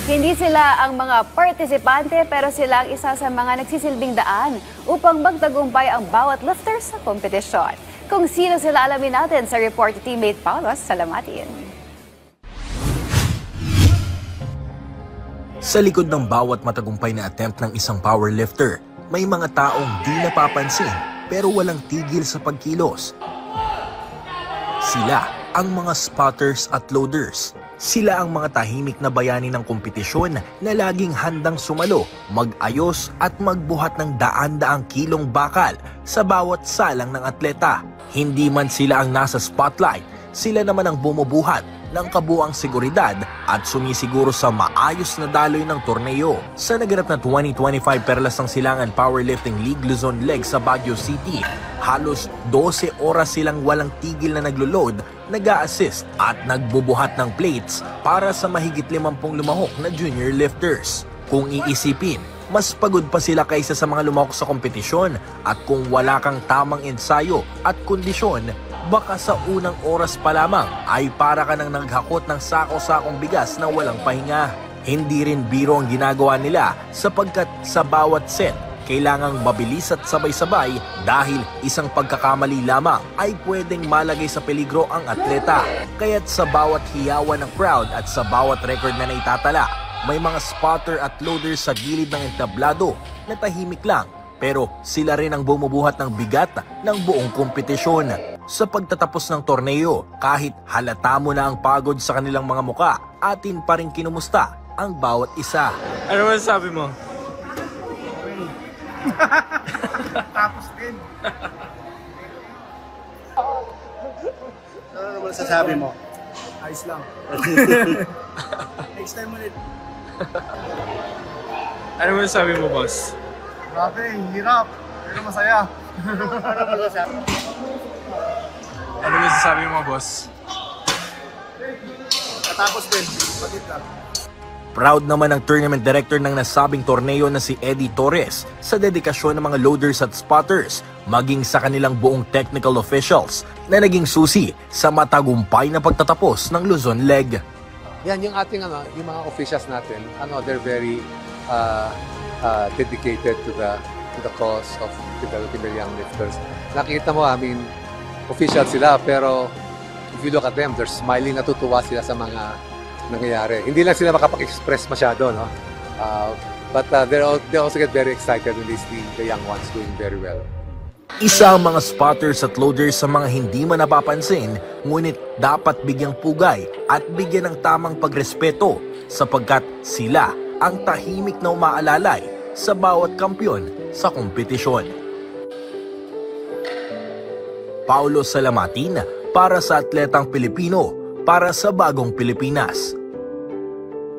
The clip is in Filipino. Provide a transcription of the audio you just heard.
Hindi sila ang mga partisipante pero sila ang isa sa mga nagsisilbing daan upang magtagumpay ang bawat lifter sa kompetisyon. Kung sino sila alamin natin sa report ni teammate Paulos Salamatin. Sa likod ng bawat matagumpay na attempt ng isang powerlifter, may mga taong di napapansin pero walang tigil sa pagkilos. Sila ang mga spotters at loaders. Sila ang mga tahimik na bayani ng kompetisyon na laging handang sumalo, mag-ayos at magbuhat ng daan-daang kilong bakal sa bawat salang ng atleta. Hindi man sila ang nasa spotlight, sila naman ang bumubuhat ng kabuang seguridad at sumisiguro sa maayos na daloy ng torneo. Sa naganap na 2025 Perlas ng Silangan Powerlifting League Luzon Leg sa Baguio City, halos 12 oras silang walang tigil na naglo-load, nag-a-assist at nagbubuhat ng plates para sa mahigit 50 lumahok na junior lifters. Kung iisipin, mas pagod pa sila kaysa sa mga lumahok sa kompetisyon at kung wala kang tamang ensayo at kondisyon, baka sa unang oras pa lamang ay para ka nang naghakot ng sako-sakong bigas na walang pahinga. Hindi rin biro ang ginagawa nila sapagkat sa bawat set, kailangang mabilis at sabay-sabay dahil isang pagkakamali lamang ay pwedeng malagay sa peligro ang atleta. Kaya't sa bawat hiyawan ng crowd at sa bawat record na naitatala, may mga spotter at loaders sa gilid ng entablado na tahimik lang pero sila rin ang bumubuhat ng bigat ng buong kompetisyon. Sa pagtatapos ng torneo, kahit halata mo na ang pagod sa kanilang mga muka, atin pa rin kinumusta ang bawat isa. Ano masasabi mo? Tapos din. Ano naman sasabi mo? Ayos lang. Next time ulit. Ano masasabi mo, boss? Grabe, hirap. Pero masaya. Ano masasabi? Ano masasabi mo, boss? Katapos din. Pagit lang. Proud naman ang tournament director ng nasabing torneo na si Eddie Torres sa dedikasyon ng mga loaders at spotters, maging sa kanilang buong technical officials na naging susi sa matagumpay na pagtatapos ng Luzon Leg. Yan yung ating yung mga officials natin, they're very dedicated to the cause of developing the young lifters. Nakita mo, official sila, pero if you look at them, they're smiling, natutuwa sila sa mga nangyayari. Hindi lang sila makapag-express masyado, no? But they also get very excited when they see the young ones doing very well. Isa ang mga spotters at loaders sa mga hindi man napapansin, ngunit dapat bigyang pugay at bigyan ng tamang pagrespeto sapagkat sila ang tahimik na umaalalay sa bawat kampyon sa kompetisyon. Paulo Salamatin para sa Atletang Pilipino, para sa Bagong Pilipinas.